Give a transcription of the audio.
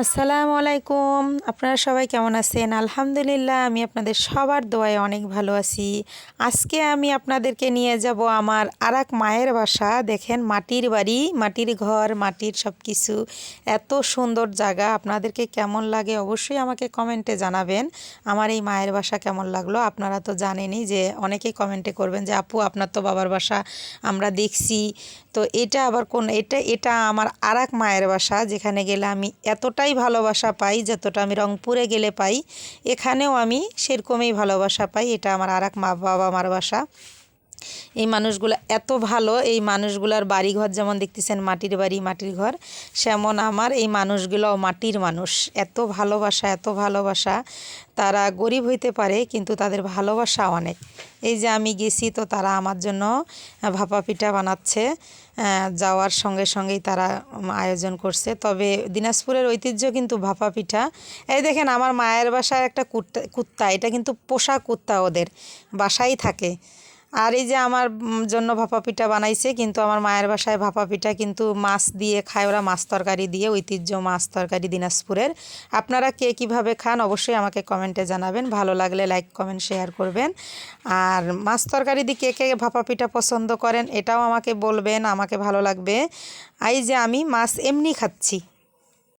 আসসালামু আলাইকুম। আপনারা সবাই কেমন আছেন? আলহামদুলিল্লাহ আমি আপনাদের সবার দোয়ায় অনেক ভালো আছি। আজকে আমি আপনাদেরকে নিয়ে যাব আমার আরেক মায়ের বাসা। দেখেন মাটির বাড়ি, মাটির ঘর, মাটির সব কিছু, এত সুন্দর জায়গা। আপনাদেরকে কেমন লাগে অবশ্যই আমাকে কমেন্টে জানাবেন। আমার এই মায়ের বাসা কেমন লাগলো। আপনারা তো জানেনই যে অনেকেই কমেন্টে করবেন যে আপু আপনার তো বাবার বাসা আমরা দেখছি। তো এটা আবার এটা আমার আরেক মায়ের বাসা, যেখানে গেলে আমি এতটাই ভালোবাসা পাই যতটা আমি রংপুরে গেলে পাই, এখানেও আমি সেরকমই ভালোবাসা পাই। এটা আমার আরেক বাবা মার বাসা। এই মানুষগুলো এত ভালো, এই মানুষগুলার বাড়িঘর যেমন দেখতেছেন মাটির বাড়ি মাটির ঘর, সেমন আমার এই মানুষগুলোও মাটির মানুষ। এত ভালোবাসা, এত ভালোবাসা। তারা গরিব হইতে পারে কিন্তু তাদের ভালোবাসা অনেক। এই যে আমি গেছি তো তারা আমার জন্য ভাপা পিঠা বানাচ্ছে। যাওয়ার সঙ্গে সঙ্গেই তারা আয়োজন করছে। তবে দিনাজপুরের ঐতিহ্য কিন্তু ভাপা পিঠা। এই দেখেন আমার মায়ের বাসায় একটা কুত্তা, এটা কিন্তু পোষা কুত্তা, ওদের বাসায় থাকে। আর এই যে আমার জন্য ভাপা পিঠা বানাইছে, কিন্তু আমার মায়ের বাসায় ভাপা পিঠা কিন্তু মাছ দিয়ে খায় ওরা, মাছ তরকারি দিয়ে, ঐতিহ্য মাছ তরকারি দিনাজপুরের। আপনারা কে কীভাবে খান অবশ্যই আমাকে কমেন্টে জানাবেন। ভালো লাগলে লাইক কমেন্ট শেয়ার করবেন। আর মাছ তরকারি দিয়ে কে কে ভাপা পিঠা পছন্দ করেন এটাও আমাকে বলবেন, আমাকে ভালো লাগবে। এই যে আমি মাছ এমনি খাচ্ছি।